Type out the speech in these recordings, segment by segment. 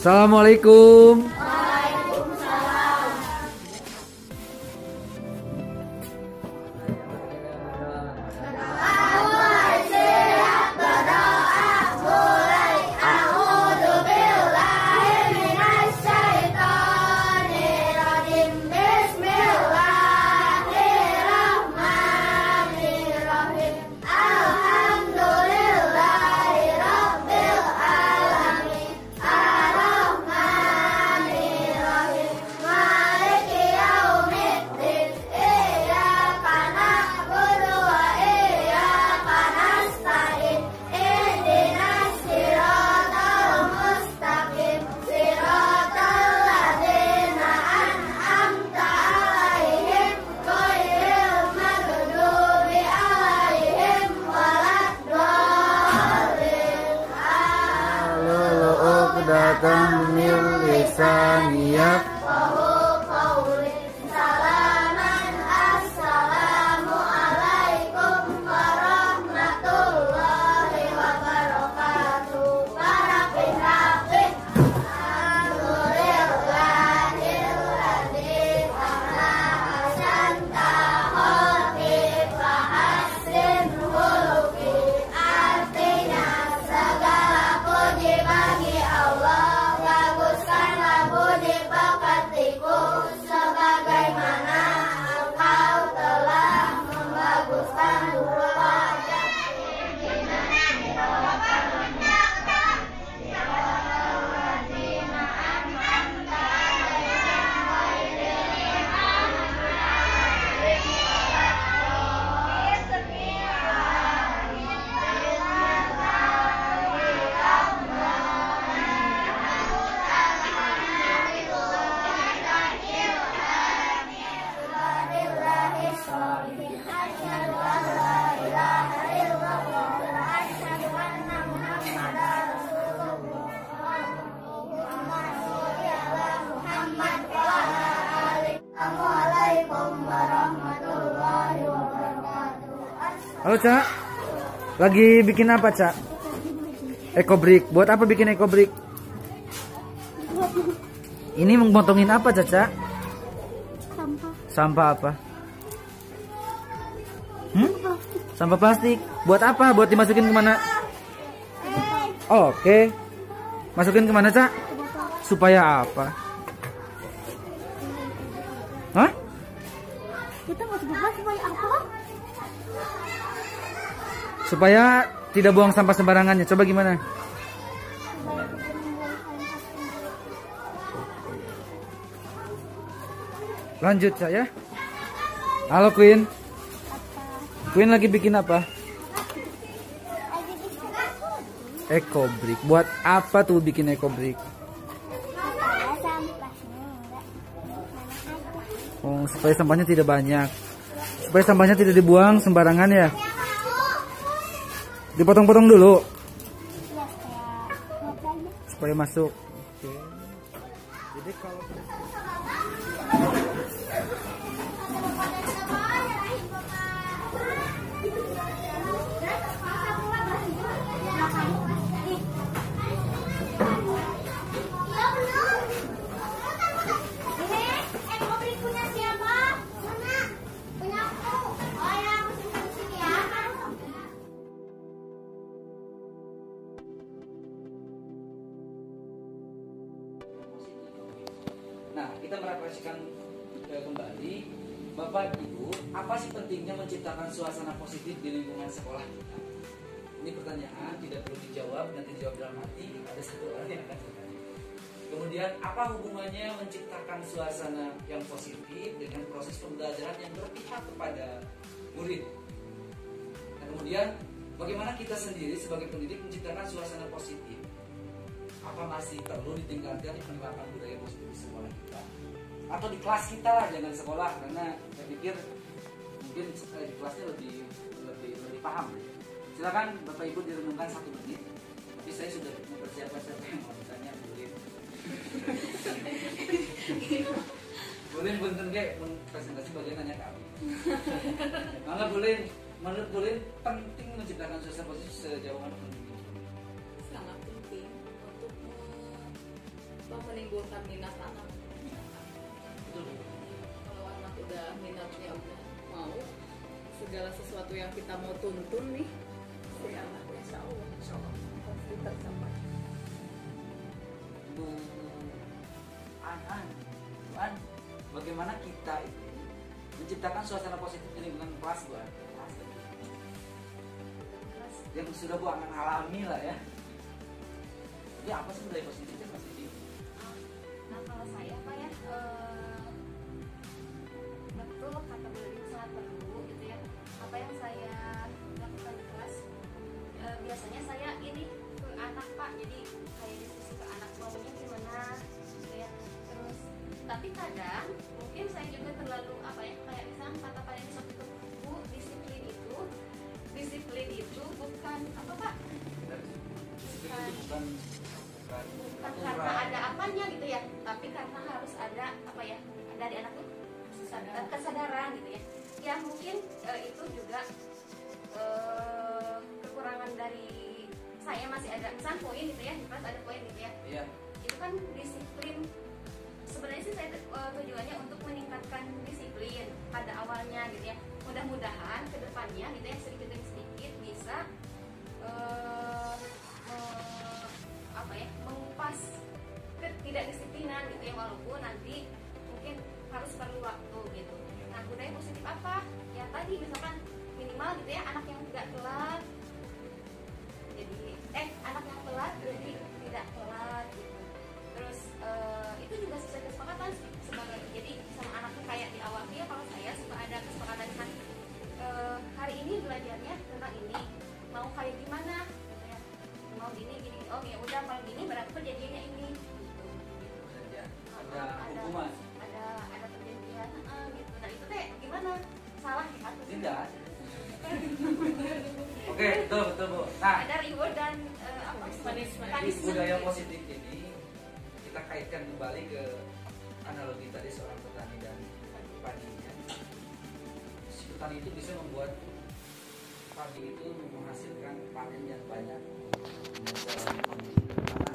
Assalamualaikum. Datang mil lisaniyah. Salaman assalamualaikum warahmatullahi wabarakatuh. Rapih-rapih. Alhamdulillahilladzi ahsanta khalqi fa ahsin khuluqi. Artinya segala puji bagi Allah, baguskanlah budi pekertiku, sebagaimana Engkau telah membaguskan wajah. Assalamualaikum warahmatullahi wabarakatuh. Halo Cak, lagi bikin apa Cak? Ekobrik. Buat apa bikin ekobrik? Ini memotongin apa Caca? Sampah. Sampah apa? Sampah plastik. Buat apa? Buat dimasukin kemana? Oh, oke. Masukin kemana Cak? Supaya apa? Hah? Kita mau sebutkan supaya apa? Supaya tidak buang sampah sembarangannya. Coba gimana? Lanjut saya. Halo Queen. Queen lagi bikin apa? Ekobrik. Buat apa tuh bikin ekobrik? Oh, supaya sampahnya tidak banyak. Supaya sampahnya tidak dibuang sembarangan ya. Dipotong-potong dulu. Supaya masuk. Oke. Jadi kalau Nah, kita merefleksikan kembali, Bapak Ibu, apa sih pentingnya menciptakan suasana positif di lingkungan sekolah kita? Ini pertanyaan tidak perlu dijawab, nanti dijawab dalam hati, ada satu orang yang akan bertanya. Kemudian, apa hubungannya menciptakan suasana yang positif dengan proses pembelajaran yang berpihak kepada murid? Dan kemudian, bagaimana kita sendiri sebagai pendidik menciptakan suasana positif? Apa masih perlu ditingkatkan di penerapan budaya positif di sekolah kita atau di kelas kita lah, jangan sekolah, karena saya pikir mungkin di kelasnya lebih paham. Silakan Bapak Ibu direnungkan 1 menit. Tapi saya sudah mempersiapkan siapa yang mau bertanya. Boleh bentar kayak presentasi bagian tanya kami. Maka boleh, menurut boleh penting menciptakan suasana positif sejauh mana penting? Sangat penting untuk menimbulkan minat anak. Betul. Kalau anak udah minatnya udah mau segala sesuatu yang kita mau tuntun nih, si anak insya Allah pasti tercapai. Bu An, bagaimana kita itu menciptakan suasana positif di lingkungan kelas, Bu An? Yang sudah Bu An alami lah ya. Jadi apa sih budaya positifnya Mas Didi? Nah kalau saya Pak ya, betul kata beliau sangat perlu gitu ya. Apa yang saya lakukan di kelas, biasanya saya ini ke anak Pak, jadi kayak diskusi ke anak maunya gimana gitu ya. Terus tapi kadang mungkin saya juga terlalu apa ya, kayak misalnya kata Pak Denis waktu itu, Bu, disiplin itu bukan apa Pak? Disiplin itu bukan Karena ada apanya gitu ya, tapi karena harus ada apa ya dari anak tuh kesadaran gitu ya. Ya mungkin itu juga kekurangan dari saya, masih ada misal poin gitu ya, pas ada poin gitu ya. Iya. Itu kan disiplin. Sebenarnya sih saya tujuannya untuk meningkatkan disiplin pada awalnya gitu ya. Mudah-mudahan kedepannya gitu ya sedikit demi sedikit bisa apa ya, mengupas ketidakdisiplinan gitu ya, walaupun nanti mungkin harus perlu waktu gitu. Nah budaya positif apa? Ya tadi misalkan minimal gitu ya, anak yang tidak telat jadi anak yang telat jadi tidak telat gitu. Terus itu juga sesuai kesepakatan sebagai, jadi sama anaknya kayak di awal ya, kalau saya suka ada kesepakatan kan, hari ini belajarnya tentang ini, mau kayak gimana gitu ya. Mau gini, oh ya udah kalau gini berarti perjanjiannya ini gitu. Ada hukuman. Ada perjanjian gitu. Nah itu teh gimana, salah ya atau Tidak. Oke, betul Bu. Nah, ada reward dan apa Punishment. budaya positif ini kita kaitkan kembali ke analogi tadi seorang petani dan padinya. Si petani itu bisa membuat padi itu menghasilkan panen yang banyak, mengurangi kondisi tanah,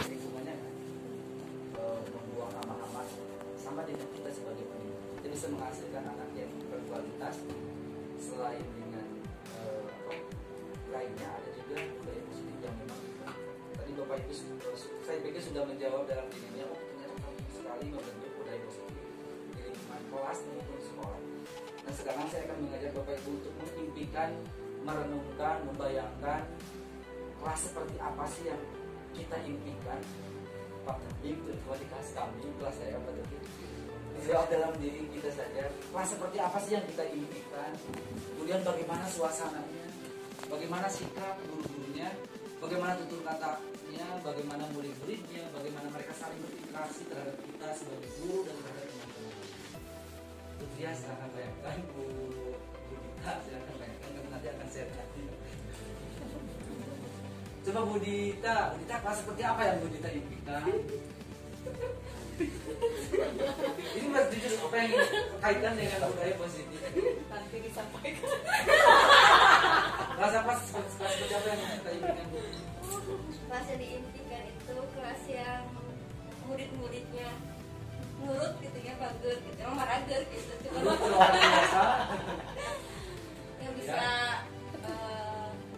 lingkungannya kan, membuang hama-hama, sama dengan kita sebagai pendidik. Kita bisa menghasilkan anak yang berkualitas. Selain dengan lainnya, ada juga budaya positif yang memang tadi Bapak Ibu saya pikir sudah menjawab dalam dirinya. Oh ternyata penting sekali membentuk budaya positif di lingkungan kelas maupun sekolah. Nah sekarang saya akan mengajak Bapak Ibu untuk mengimpikan, merenungkan, membayangkan kelas seperti apa sih yang kita impikan. Pak Tabim, ketua di kelas kami, kelas saya Pak Tabim, jawab dalam diri kita saja, kelas seperti apa sih yang kita impikan. Kemudian bagaimana suasananya, bagaimana sikap guru-gurunya, bagaimana tutur katanya, bagaimana murid-muridnya, bagaimana mereka saling berinteraksi terhadap kita sebagai guru dan terhadap teman-teman. Itu dia, silahkan bayangkan Bu Dita, silahkan bayangkan, karena nanti akan saya tanya. Coba Bu Dita kelas seperti apa yang Bu Dita impikan? Ini Mas jujur apa yang kaitan dengan budaya positif? Nanti disampaikan. Kelas apa seperti apa yang kita impikan? kelas yang diimpikan itu kelas yang murid-muridnya nurut gitu ya, bagus gitu, emang marager gitu, cuma Luar biasa. yang bisa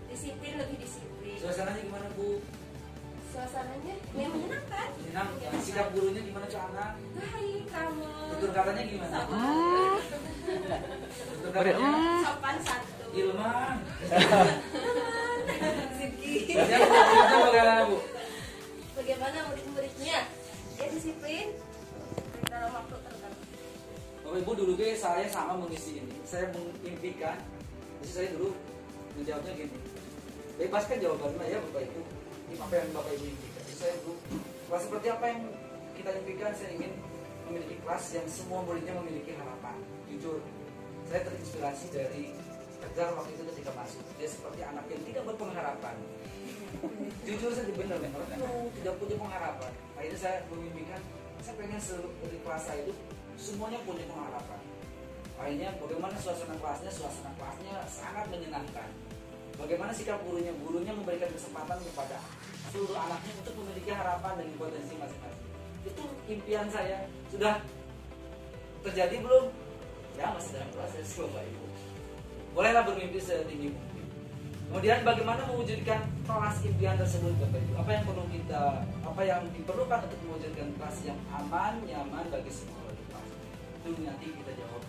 disiplin, lebih disiplin. Suasananya gimana Bu? Suasananya yang menyenangkan. Menyenangkan. Sikap gurunya gimana ke anak? Baik, kamu Tutur katanya gimana? Tutur katanya sopan santun. Ilman. Segi. Dia bagaimana Bu? Bagaimana murid-muridnya? Ya disiplin dalam waktu tertentu. Bapak Ibu dulu saya sama mengisi ini. Saya mengimpikan. Jadi saya dulu menjawabnya gini. Bebaskan jawabannya ya Bapak Ibu. Ini apa yang Bapak Ibu impikan. Jadi saya dulu kelas seperti apa yang kita impikan. Saya ingin memiliki kelas yang semua muridnya memiliki harapan. Jujur, saya terinspirasi dari Tegar waktu itu ketika masuk. Dia seperti anak yang tidak berpengharapan. Jujur saja benar, tidak punya pengharapan. Akhirnya saya memimpikan, saya pengen seluruh dari kelas saya itu semuanya punya pengharapan. Akhirnya bagaimana suasana kelasnya sangat menyenangkan. Bagaimana sikap gurunya memberikan kesempatan kepada seluruh anaknya untuk memiliki harapan dan potensi masing-masing. Itu impian saya. Sudah terjadi belum? Ya masih dalam proses Bapak Ibu. Bolehlah bermimpi setinggi mungkin. Kemudian bagaimana mewujudkan kelas impian tersebut Bapak Ibu? Apa yang diperlukan untuk mewujudkan kelas yang aman, nyaman bagi semua kelas? Itu nanti kita jawab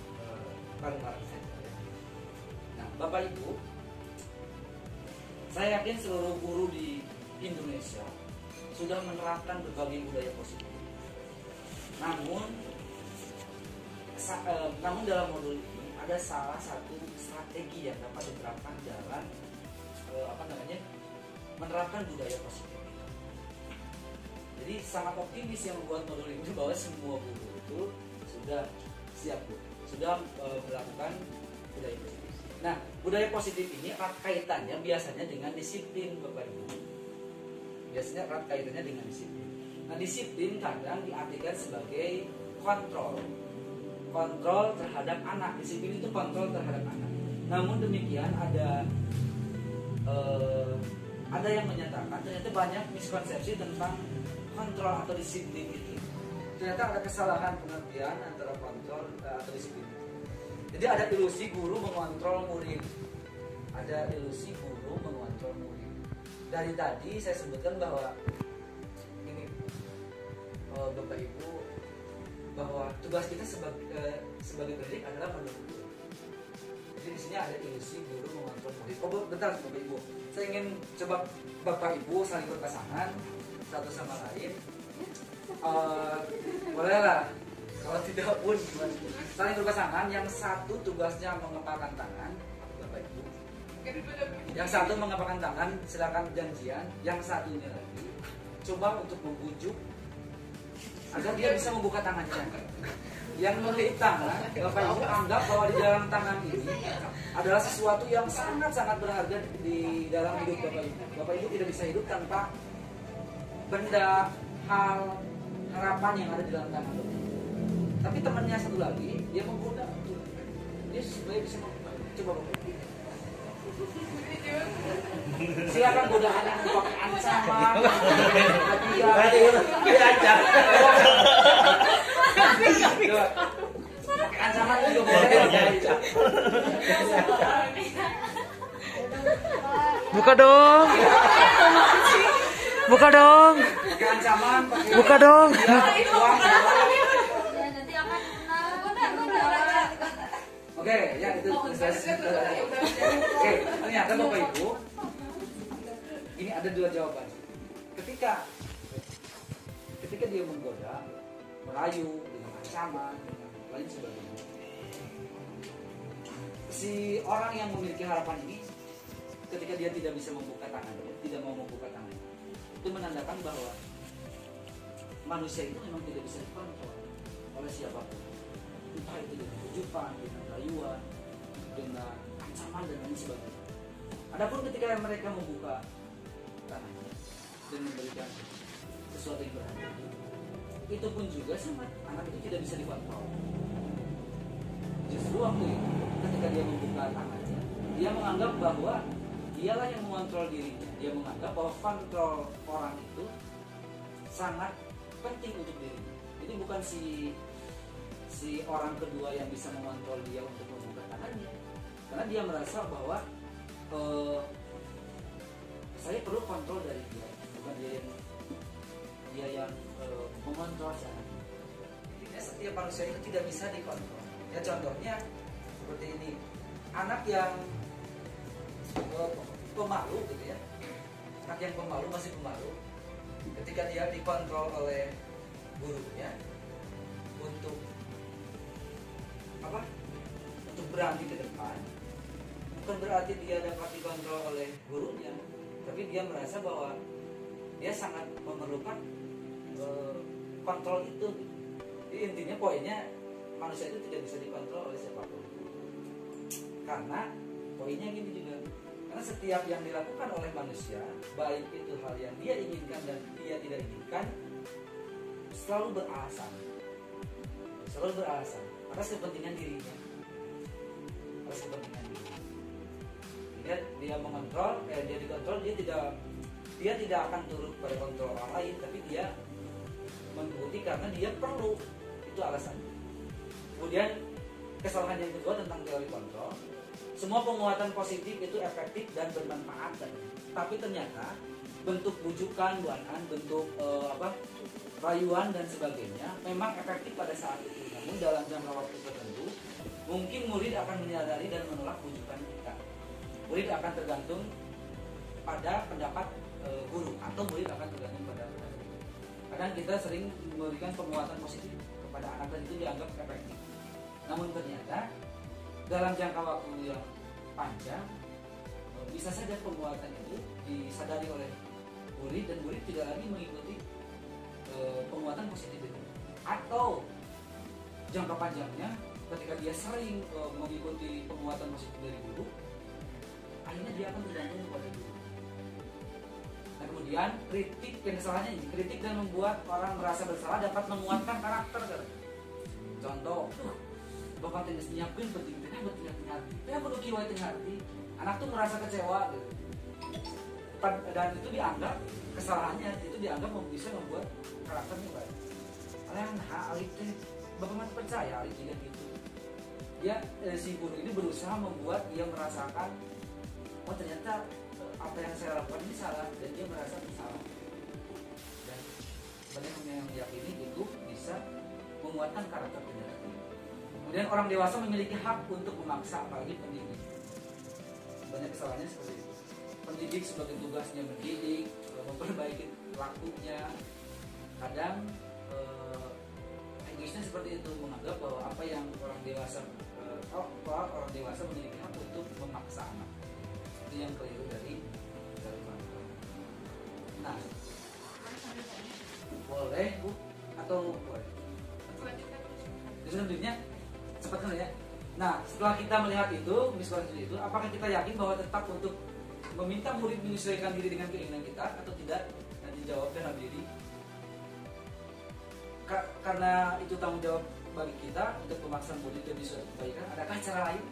bareng-bareng saja. Nah, Bapak Ibu, saya yakin seluruh guru di Indonesia sudah menerapkan berbagai budaya positif. Namun dalam modul ini ada salah satu strategi yang dapat diterapkan dalam menerapkan budaya positif. Jadi sangat optimis yang membuat modul ini bahwa semua guru itu sudah siap, sudah melakukan budaya positif. Nah, budaya positif ini erat kaitannya biasanya dengan disiplin Bapak Ibu. Biasanya erat kaitannya dengan disiplin. Nah, disiplin kadang diartikan sebagai kontrol terhadap anak. Disiplin itu kontrol terhadap anak. Namun demikian ada yang menyatakan ternyata banyak miskonsepsi tentang kontrol atau disiplin itu. Ternyata ada kesalahan pengertian antara kontrol atau disiplin. Jadi ada ilusi guru mengontrol murid. Ada ilusi guru mengontrol murid. Dari tadi saya sebutkan bahwa ini Bapak Ibu, bahwa tugas kita sebagai pendidik adalah mendidik. Jadi di sini ada ilusi guru mengontrol murid. Bentar Bapak Ibu, saya ingin coba Bapak Ibu saling berpasangan satu sama lain. Bolehlah. Kalau tidak pun saling berpasangan. Yang satu tugasnya mengepalkan tangan, Bapak Ibu. Yang satu mengepalkan tangan, silakan janjian. Yang satunya lagi coba untuk membujuk agar dia bisa membuka tangannya. Yang melihat tangan, Bapak Ibu anggap bahwa di dalam tangan ini adalah sesuatu yang sangat-sangat berharga di dalam hidup Bapak Ibu. Bapak Ibu tidak bisa hidup tanpa benda, hal, harapan yang ada di dalam tangan Bapak Ibu. Tapi temannya satu lagi, dia menggoda untuk dia supaya bisa coba Bapak Ibu. Silakan godaan yang pakai ancaman, diancam. Ancaman itu boleh. Buka dong. Buka dong. Pakai ancaman, Buka dong. uang. Nanti akan Oke, ya itu selesai. Oke, ternyata Bapak Ibu, ini ada dua jawaban. Ketika dia menggoda, merayu dengan ancaman, dengan lain sebagainya, si orang yang memiliki harapan ini, ketika dia tidak bisa membuka tangannya, tidak mau membuka tangannya, itu menandakan bahwa manusia itu memang tidak bisa dikontrol oleh siapapun. Entah itu dengan kejupan, dengan rayuan, dengan ancaman dan lain sebagainya. Adapun ketika mereka membuka tangannya dan memberikan sesuatu yang berharga, itu pun juga sama anak itu tidak bisa dikontrol. Justru waktu itu ketika dia membuka tangannya, dia menganggap bahwa dialah yang mengontrol dirinya. Dia menganggap bahwa kontrol orang itu sangat penting untuk dirinya. Jadi bukan si orang kedua yang bisa mengontrol dia untuk membuka tangannya, karena dia merasa bahwa saya perlu kontrol dari dia, bukan dia yang mengontrol saya. Intinya setiap manusia itu tidak bisa dikontrol. Ya contohnya seperti ini, anak yang pemalu gitu ya, anak yang pemalu, masih pemalu, ketika dia dikontrol oleh gurunya untuk berani ke depan, bukan berarti dia dapat dikontrol oleh gurunya, tapi dia merasa bahwa dia sangat memerlukan kontrol itu. Jadi intinya poinnya, manusia itu tidak bisa dikontrol oleh siapapun. Karena poinnya gini juga, karena setiap yang dilakukan oleh manusia, baik itu hal yang dia inginkan dan dia tidak inginkan, selalu beralasan atas kepentingan dirinya, atas kepentingan dirinya. Dia mengontrol, dia dikontrol, dia tidak akan turut pada kontrol orang lain, tapi dia mengikuti tapi karena dia perlu, itu alasannya. Kemudian kesalahan yang kedua tentang teori kontrol, semua penguatan positif itu efektif dan bermanfaat, tapi ternyata bentuk bujukan, bentuk rayuan dan sebagainya memang efektif pada saat itu. Namun dalam jangka waktu tertentu, mungkin murid akan menyadari dan menolak bujukan kita. Murid akan tergantung pada pendapat guru, atau murid akan tergantung pada pendapat guru. Kadang kita sering memberikan penguatan positif kepada anak dan itu dianggap efektif. Namun ternyata dalam jangka waktu yang panjang bisa saja penguatan itu disadari oleh murid dan murid tidak lagi mengikuti penguatan positif itu. Atau jangka panjangnya ketika dia sering mengikuti penguatan positif dari guru, akhirnya dia akan tergantung kepada guru. Nah kemudian kritik, yang kesalahannya ini kritik dan membuat orang merasa bersalah dapat menguatkan karakter. Contoh, bapak tenis nyiapin penting hati, saya perlu kiwai hati. Anak tuh merasa kecewa gitu. Dan itu dianggap kesalahannya, itu dianggap bisa membuat karakternya baik. Kalian Alif teh bapak mati percaya Alif tidak gitu. Dia si guru ini berusaha membuat dia merasakan, oh ternyata apa yang saya lakukan ini salah, dan dia merasa bersalah. Dan banyak yang meyakini itu bisa menguatkan karakter pendidik. Kemudian orang dewasa memiliki hak untuk memaksa, apalagi pendidik. Banyak kesalahannya seperti itu. Pendidik sebagai tugasnya mendidik, memperbaiki lakunya. Kadang egoisnya seperti itu, menganggap bahwa apa yang orang dewasa memiliki hak untuk memaksa anak. Itu yang keliru dari kontrol. Nah, boleh Bu atau boleh? Selanjutnya cepat kan ya. Nah, setelah kita melihat itu, apakah kita yakin bahwa tetap untuk meminta murid menyesuaikan diri dengan keinginan kita atau tidak? Nanti jawab dalam diri. Karena itu tanggung jawab bagi kita untuk memaksa murid menyesuaikan. Adakah cara lain?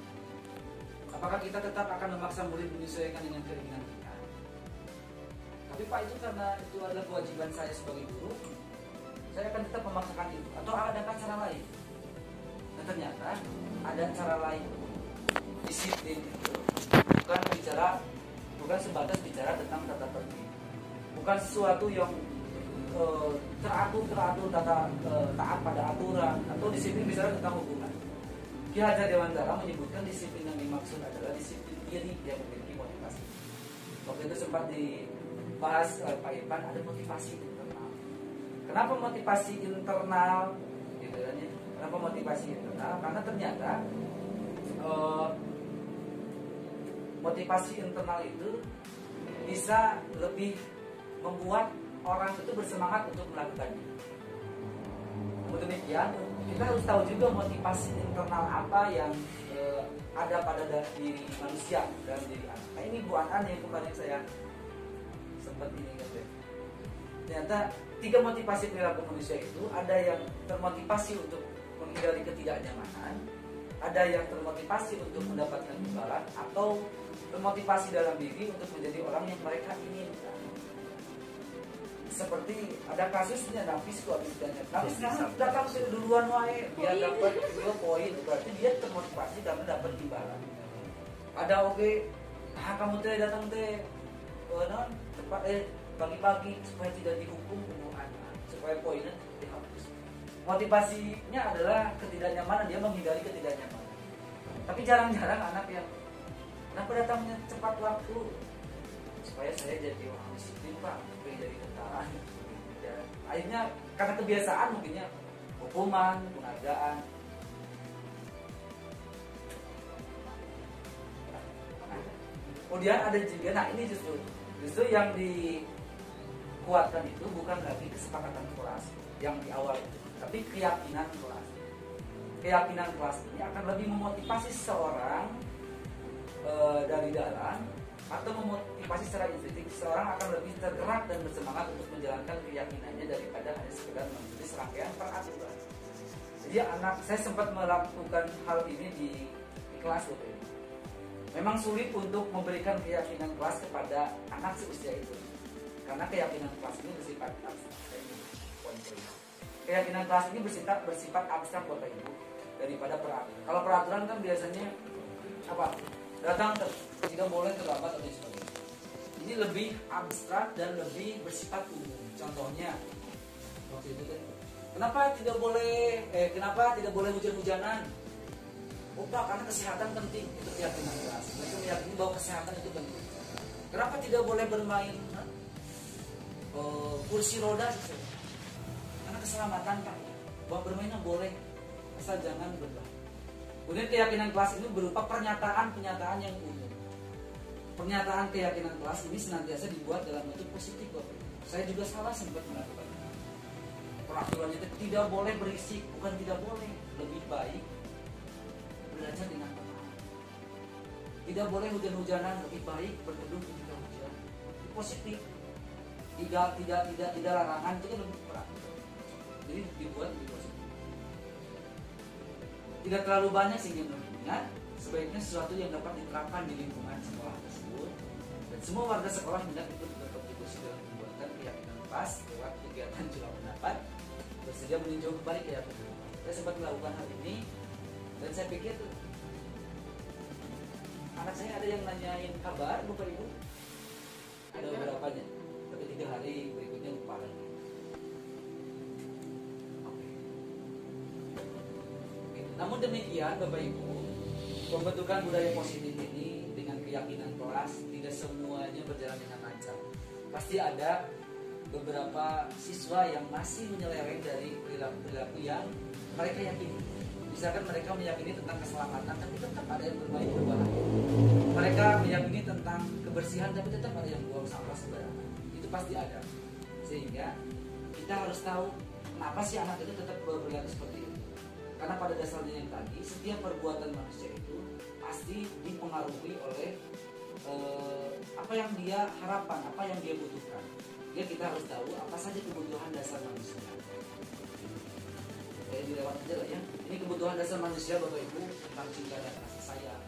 Apakah kita tetap akan memaksa murid menyesuaikan dengan keinginan kita? Tapi Pak, itu karena itu adalah kewajiban saya sebagai guru, saya akan tetap memaksakan itu. Atau adakah cara lain? Dan ternyata ada cara lain. Disiplin itu bukan sebatas bicara tentang tata tertib, bukan sesuatu yang teratur taat pada aturan, atau disiplin bicara tentang hubungan. Ki Hajar Dewantara menyebutkan disiplin yang dimaksud adalah disiplin diri yang memiliki motivasi. Waktu itu sempat dibahas Pak Irfan, ada motivasi internal. Kenapa motivasi internal? Gitu kan ya. Kenapa motivasi internal? Karena ternyata motivasi internal itu bisa lebih membuat orang itu bersemangat untuk melakukannya. Namun demikian, kita harus tahu juga motivasi internal apa yang ada pada diri manusia dan diri anak. Nah ini Bu An yang kemarin saya sempat ini gitu. Ternyata 3 motivasi perilaku manusia itu ada yang termotivasi untuk menghindari ketidaknyamanan, ada yang termotivasi untuk mendapatkan imbalan, atau termotivasi dalam diri untuk menjadi orang yang mereka inginkan. Seperti ada kasusnya Nafis tuh habis datang duluan wae biar dapat 2 poin, berarti dia termotivasi karena dapat imbalan. Ada oke, kamu teh datang teh non cepat pagi-pagi supaya tidak dihukum pembunuhan, supaya poinnya dihapus. Motivasinya adalah ketidaknyamanan, dia menghindari ketidaknyamanan. Tapi jarang-jarang anak yang kenapa datangnya cepat waktu, supaya saya jadi orang disiplin Pak, supaya jadi tentara. Ya, akhirnya karena kebiasaan mungkinnya hukuman, penghargaan. Kemudian ada juga, nah ini justru yang dikuatkan itu bukan lagi kesepakatan kelas yang di awal itu, tapi keyakinan kelas. Keyakinan kelas ini akan lebih memotivasi seseorang dari dalam, atau memotivasi secara instinktif. Seseorang akan lebih tergerak dan bersemangat untuk menjalankan keyakinannya daripada hanya sekedar mengikuti serangkaian peraturan. Jadi saya sempat melakukan hal ini di kelas waktu itu. Memang sulit untuk memberikan keyakinan kelas kepada anak seusia itu, karena keyakinan kelas ini bersifat abstrak. keyakinan kelas ini bersifat abstrak Bapak Ibu daripada peraturan. Kalau peraturan kan biasanya apa? Datang tidak boleh terlambat atau sebagainya. Ini lebih abstrak dan lebih bersifat umum. Contohnya waktu itu kan, kenapa tidak boleh hujan-hujanan? Oh Pak, karena kesehatan penting. Itu keyakinan kelas. Mereka meyakini bahwa kesehatan itu penting. Kenapa tidak boleh bermain kursi roda? Karena keselamatan Pak. Bahwa bermainnya boleh, asal jangan berbahaya. Kemudian keyakinan kelas ini berupa pernyataan-pernyataan yang umum. Pernyataan keyakinan kelas ini senantiasa dibuat dalam bentuk positif Bapak. Saya juga salah sempat melakukan. Peraturannya tidak boleh berisik, bukan tidak boleh, lebih baik belajar dengan tenang. Tidak boleh hujan-hujanan, lebih baik berteduh ketika hujan. Itu positif. Tidak larangan, itu kan lebih berat. Jadi dibuat lebih positif. Tidak terlalu banyak sehingga mengingat sebaiknya sesuatu yang dapat diterapkan di lingkungan sekolah tersebut, dan semua warga sekolah hendak ikut berkontribusi dalam pembuatan keyakinan kelas lewat kegiatan jual pendapat, bersedia meninjau kembali keyakinan. Saya sempat melakukan hal ini dan saya pikir anak saya ada yang nanyain kabar Bapak Ibu, ada beberapanya, tapi 3 hari berikutnya lupa lagi. Namun demikian Bapak Ibu, pembentukan budaya positif ini dengan keyakinan kelas tidak semuanya berjalan dengan lancar. Pasti ada beberapa siswa yang masih menyeleweng dari perilaku yang mereka yakini. Misalkan mereka meyakini tentang keselamatan, tapi tetap ada yang bermain berbahaya. Mereka meyakini tentang kebersihan, tapi tetap ada yang buang sampah sembarangan. Itu pasti ada. Sehingga kita harus tahu kenapa sih anak itu tetap berperilaku seperti itu. Karena pada dasarnya yang tadi, setiap perbuatan manusia itu pasti dipengaruhi oleh apa yang dia harapkan, apa yang dia butuhkan. Jadi kita harus tahu apa saja kebutuhan dasar manusia. Dilewat aja lah ya. Ini kebutuhan dasar manusia Bapak Ibu tentang cinta dan kasih sayang,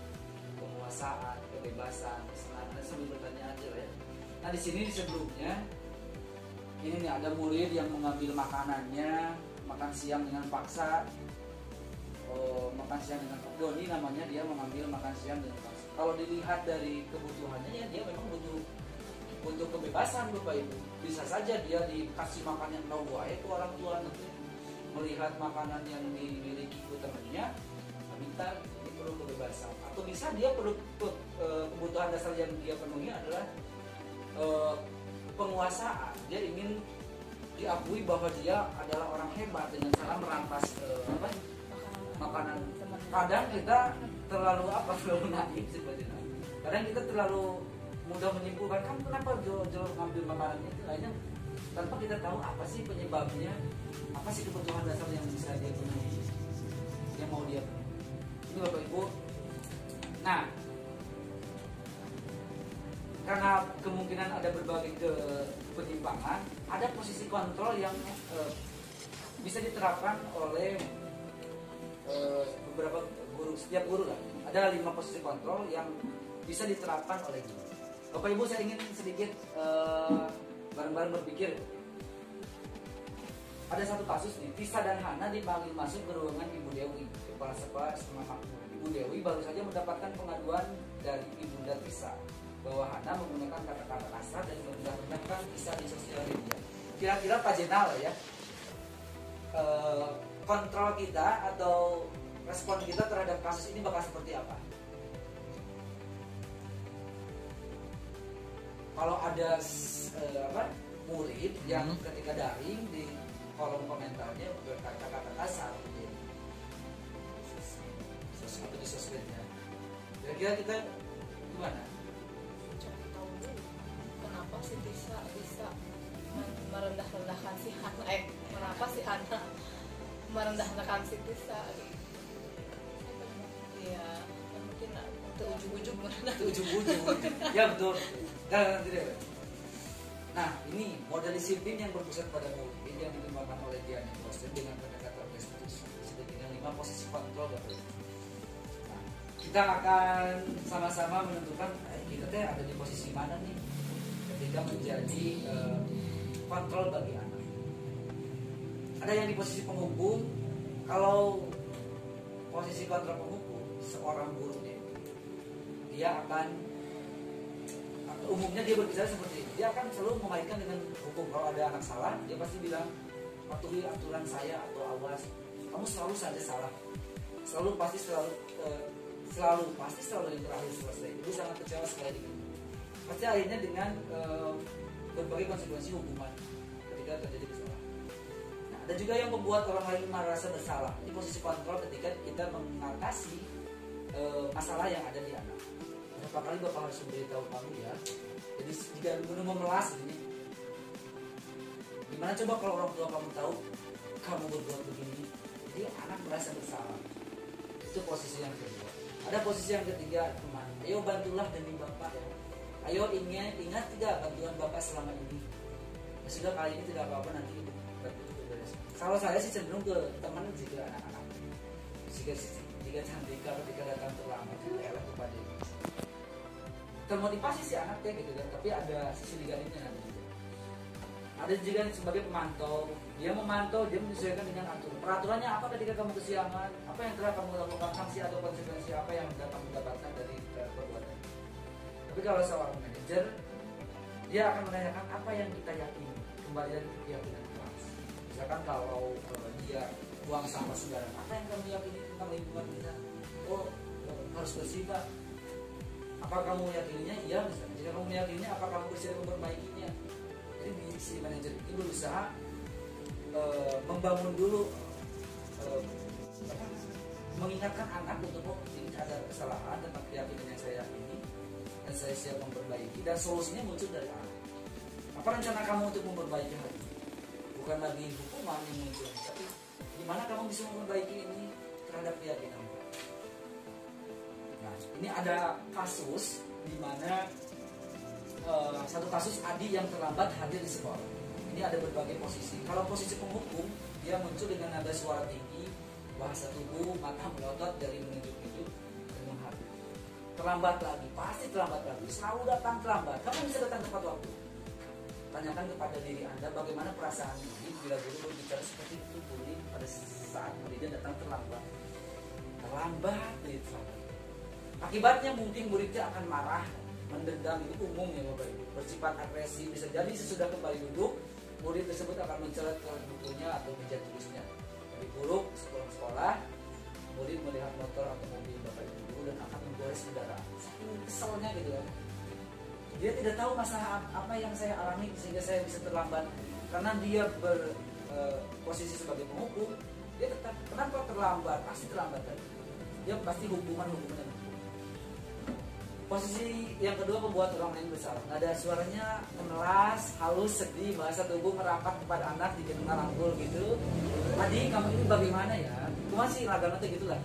penguasaan, kebebasan, kesenangan. Sambil bertanya aja lah ya. Nah di sini sebelumnya ini nih ada murid yang mengambil makanannya, makan siang dengan paksa. Makan siang dengan Doni namanya, dia mengambil makan siang dengan paksa. Kalau dilihat dari kebutuhannya ya dia memang butuh kebebasan Bapak Ibu. Bisa saja dia dikasih makan yang lawa itu orang tua nanti melihat makanan yang dimiliki temannya minta dia perlu kebebasan, atau bisa dia perlu kebutuhan dasar yang dia penuhi adalah penguasaan. Dia ingin diakui bahwa dia adalah orang hebat dengan cara merampas makanan. Kadang kita terlalu naif sebenarnya. Kadang kita terlalu mudah menyimpulkan, kan kenapa Jo ngambil makanan itu, lainnya tanpa kita tahu apa sih penyebabnya, apa sih kebutuhan dasar yang bisa dia penuhi, yang mau dia penuhi. Ini Bapak Ibu. Nah, karena kemungkinan ada berbagai penyimpangan, ada posisi kontrol yang bisa diterapkan oleh beberapa guru, setiap guru lah. Ada 5 posisi kontrol yang bisa diterapkan oleh guru. Bapak Ibu, saya ingin sedikit bareng-bareng berpikir. Ada satu kasus nih, Tisa dan Hana dipanggil masuk ke ruangan Ibu Dewi, kepala sekolah SMA Makmur. Ibu Dewi baru saja mendapatkan pengaduan dari Ibunda Tisa bahwa Hana menggunakan kata-kata kasar dan merendahkan Tisa di sosial media. Kira-kira Pak Jenal ya, kontrol kita atau respon kita terhadap kasus ini bakal seperti apa? Kalau ada murid yang ketika daring di kolom komentarnya berkata-kata kasar atau di sosmednya, kira-kira kita gimana? Cari tahu dulu kenapa sih bisa merendah-rendahkan si Hana, kenapa si Hana merendah-rendahkan si Tisa gitu. Ya mungkin untuk ujung-ujung Ya betul. Nah ini model disiplin yang berpusat pada murid yang dikembangkan oleh Diana Rosen dengan pendekatan restitusi dengan 5 posisi kontrol. Nah, kita akan sama-sama menentukan kita teh ada di posisi mana nih ketika menjadi kontrol bagi anak. Ada yang di posisi penghukum. Kalau posisi kontra penghukum, seorang guru dia akan umumnya dia berbicara seperti ini. Dia akan selalu mengaitkan dengan hukum. Kalau ada anak salah, dia pasti bilang patuhi aturan saya atau awas. Kamu selalu saja salah. Pasti selalu yang terakhir selesai. Ibu sangat kecewa sekali dengan itu. Pasti akhirnya dengan berbagai konsekuensi hukuman ketika terjadi kesalahan. Nah, ada juga yang membuat orang lain merasa bersalah. Ini posisi kontrol ketika kita mengatasi masalah yang ada di anak. Berapa kali Bapak harus memberitahu kamu ya. Jadi jika guru memelas ini, gimana coba kalau orang tua kamu tahu kamu berbuat begini? Jadi anak merasa bersalah. Itu posisi yang kedua. Ada posisi yang ketiga, teman. Ayo bantulah demi Bapak ya. Ayo ingat tidak bantuan Bapak selama ini. Ya sudah, kali ini tidak apa-apa, nanti Ibu beres. Kalau saya sih cenderung ke teman juga anak-anak. Jika Cantika ketika datang terlambat, elak kepada Ibu. Termotivasi si anaknya gitu kan, tapi ada sisi negatifnya nanti. Ada juga sebagai pemantau, dia memantau, dia menyesuaikan dengan aturan. Peraturannya apa ketika kamu kesiangan, apa yang telah kamu lakukan, sanksi atau konsekuensi apa yang kamu dapatkan dari perbuatan. Tapi kalau seorang manajer, dia akan menanyakan apa yang kita yakini, kembali dari keyakinan kelas. Misalkan kalau dia buang sampah sembarangan, apa yang kamu yakini tentang lingkungan kita? Oh, harus bersih Pak. Apa kamu yakininya? Iya, misalnya. Jika kamu meyakininya, apa kamu bersedia memperbaikinya? Jadi si manajer ini berusaha membangun dulu, mengingatkan anak untuk ini ada kesalahan tentang keyakinan yang saya yakini dan saya siap memperbaiki, dan solusinya muncul dari anak. Apa rencana kamu untuk memperbaiki hal ini? Bukan lagi hukuman yang muncul, tapi gimana kamu bisa memperbaiki ini terhadap keyakinan. Nah, ini ada kasus di mana satu kasus adik yang terlambat hadir di sekolah. Ini ada berbagai posisi. Kalau posisi penghukum, dia muncul dengan nada suara tinggi, bahasa tubuh, mata melotot dari menunjuk-nunjuk dan menghadir. Terlambat lagi, pasti terlambat lagi. Selalu datang terlambat. Kamu bisa datang tepat waktu. Tanyakan kepada diri Anda bagaimana perasaan murid bila guru berbicara seperti itu pada saat muridnya datang terlambat. Terlambat. Akibatnya mungkin muridnya akan marah, mendendam. Itu umum ya Bapak Ibu, bersifat agresif. Bisa jadi sesudah kembali duduk, murid tersebut akan mencoret ke bukunya atau meja tulisnya. Dari buruk sekolah, murid melihat motor atau mobil Bapak Ibu dan akan menggores kendaraan. Saking keselnya gitu kan. Dia tidak tahu masalah apa yang saya alami sehingga saya bisa terlambat. Karena dia berposisi sebagai penghukum, dia tetap kenapa terlambat? Pasti terlambat tadi. Dia pasti hukuman. Posisi yang kedua membuat orang lain bersalah. Nada suaranya memelas, halus, sedih, bahasa tubuh merapat kepada anak didengar rangkul gitu. Adik, kamu ini bagaimana ya? Cuma sih lagamnya gitu lah.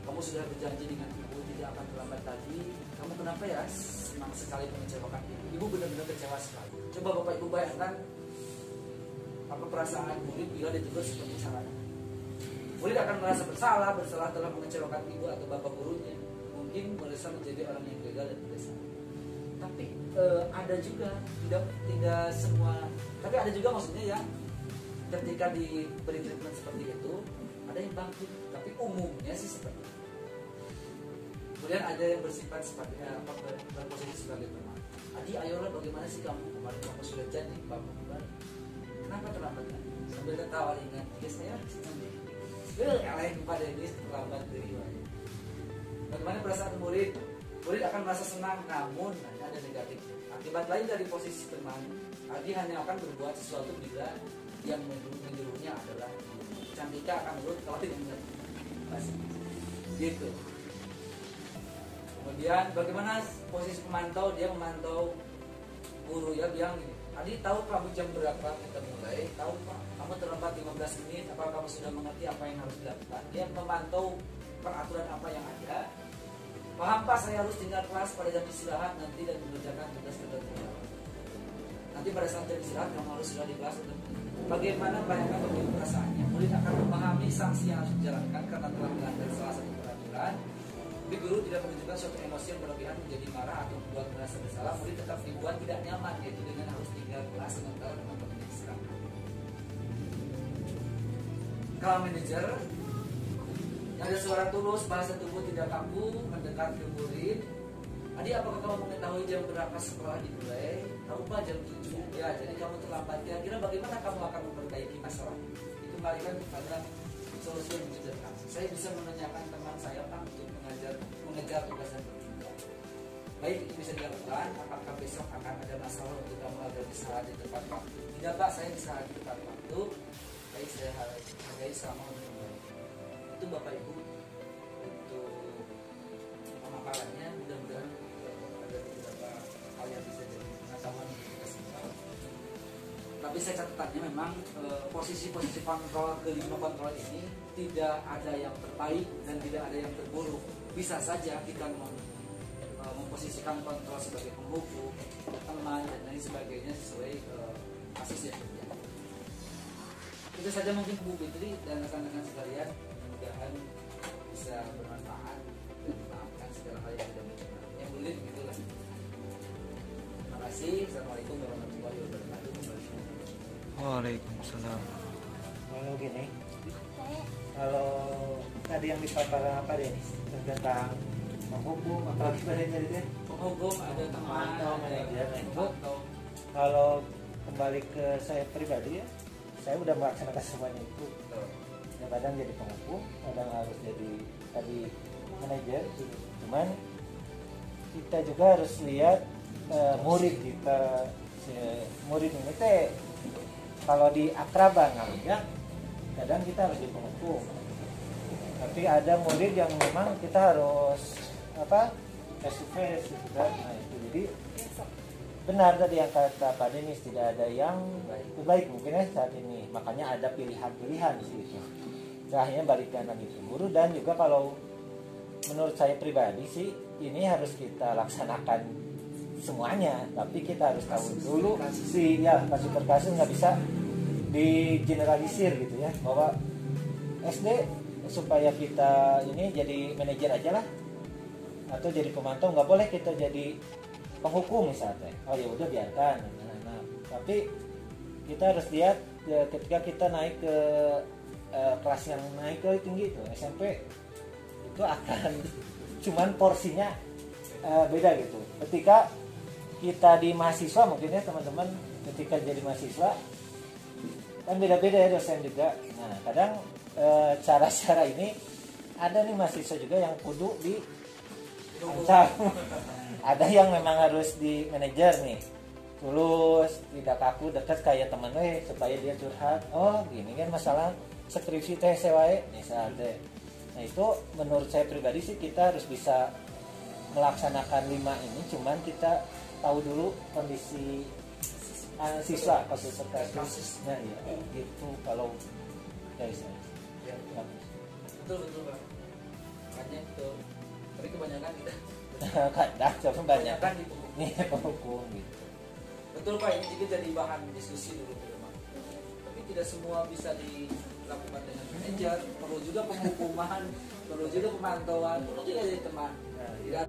Kamu sudah berjanji dengan ibu tidak akan terlambat lagi. Kamu kenapa ya? Senang sekali mengecewakan ibu. Ibu benar-benar kecewa sekali. Coba Bapak Ibu bayangkan apa perasaan murid bila ditegur seperti caranya. Murid akan merasa bersalah telah mengecewakan ibu atau bapak gurunya. Mungkin merasa menjadi orang yang gagal dan tidak salah. Tapi ada juga tidak semua. Tapi ada juga maksudnya ya, ketika diberi treatment seperti itu, ada yang bangkit. Tapi umumnya sih seperti itu. Kemudian ada yang bersifat seperti berposisi sebagai teman. Adi, ayolah bagaimana sih kamu kemarin kamu sudah jadi bapak kembali. Kenapa terlambat kan? Sambil tertawa ringan. Ya saya nanti. Alaih kepada ini terlambat dari mana? Bagaimana perasaan murid? Murid akan merasa senang, namun hanya ada negatif. Akibat lain dari posisi teman, Adi hanya akan berbuat sesuatu bila yang menyuruhnya adalah Cantika akan menurut kalau tidak mengerti. Gitu. Kemudian bagaimana posisi pemantau? Dia memantau guru ya, bilang gini. Adi, tahu kamu jam berapa kita mulai? Tahu Pak, kamu terlambat 15 menit. Apa kamu sudah mengerti apa yang harus dilakukan? Dia memantau peraturan apa yang ada. Paham Pak, saya harus tinggal kelas pada jam istirahat nanti dan mengerjakan tugas tertentu. Nanti pada saat jam istirahat kamu harus sudah di kelas. Bagaimana bayangkan begitu perasaannya? Murid akan memahami sanksi yang harus dijalankan karena telah melanggar salah satu peraturan. Tapi guru tidak menunjukkan suatu emosi yang berlebihan menjadi marah atau membuat merasa bersalah. Murid tetap dibuat tidak nyaman, yaitu dengan harus tinggal kelas sementara teman-teman istirahat. Kalau manajer ada suara tulus, bahasa tubuh tidak kaku, mendekat ke murid. Adik, apakah kamu mengetahui jam berapa sekolah dimulai? Tahu Pak, jam 7. Ya, jadi kamu terlambat. Kira-kira bagaimana kamu akan memperbaiki masalah? Dikembalikan kepada solusi yang mencederkan. Saya bisa menanyakan teman saya Pak untuk mengejar tugas yang tertunda. Baik, itu bisa dilakukan. Apakah besok akan ada masalah untuk kamu agar bisa hadir tepat waktu? Tidak Pak, saya bisa hadir tepat waktu. Baik, saya hargai sama untuk kembali. Itu Bapak Ibu untuk pemaparannya. Mudah-mudahan ada beberapa hal yang bisa jadi pengetahuan untuk kita semua. Tapi saya catatannya memang posisi-posisi kontrol kelima kontrol ini tidak ada yang terbaik dan tidak ada yang terburuk. Bisa saja kita memposisikan kontrol sebagai penghukum, teman dan lain sebagainya sesuai kasus yang terjadi. Itu saja mungkin Bu Fitri dan rekan-rekan sekalian, mudah-mudahan bisa bermanfaat dan memaafkan segala hal yang tidak berkenan. Yang boleh begitulah. Terima kasih. Assalamualaikum warahmatullahi wabarakatuh. Waalaikumsalam. Kalau gini, kalau tadi yang dipaparkan apa deh tentang menghukum atau gimana tadi? Penghukum ada teman, Atau manajer. atau Kalau kembali ke saya pribadi ya, saya udah melaksanakan semuanya itu. Ya, kadang jadi penghukum, kadang harus jadi tadi manajer. Cuman kita juga harus lihat murid kita, murid ini teh kalau di akraban ya, kadang kita harus jadi penghukum. Tapi ada murid yang memang kita harus face to face gitu kan. Nah itu jadi benar tadi yang kata Pak Denis, tidak ada yang baik mungkin ya saat ini, makanya ada pilihan-pilihan sih itu. Akhirnya balikkan lagi ke guru. Dan juga kalau menurut saya pribadi sih ini harus kita laksanakan semuanya, tapi kita harus tahu dulu sih ya, kasus per kasus nggak bisa digeneralisir gitu ya, bahwa SD supaya kita ini jadi manajer aja lah atau jadi pemantau, nggak boleh kita jadi penghukum misalnya. Oh ya udah biarkan. Nah, tapi kita harus lihat ya, ketika kita naik ke kelas yang naik ke tinggi itu SMP itu akan cuman porsinya beda gitu. Ketika kita di mahasiswa mungkin ya teman-teman, ketika jadi mahasiswa kan beda-beda ya dosen juga. Nah kadang cara-cara ini ada nih mahasiswa juga yang kudu di ancam. Ada yang memang harus di manajer nih, tulus, tidak kaku, dekat kayak temen supaya dia curhat. Oh gini kan masalah skripsi teh sewae misalnya. Nah itu menurut saya pribadi sih kita harus bisa melaksanakan 5 ini, cuman kita tahu dulu kondisi siswa kasusnya ya gitu. Kalau dari saya ya, betul Pak. Makanya itu. Tapi kebanyakan kita kadang coba banyak kebanyakan di penghukum. nih penghukum gitu. Betul Pak, ini juga jadi bahan diskusi dulu di rumah. Tapi tidak semua bisa dilakukan dengan manajer, perlu juga penghukuman, perlu juga pemantauan, perlu juga jadi teman. Tidak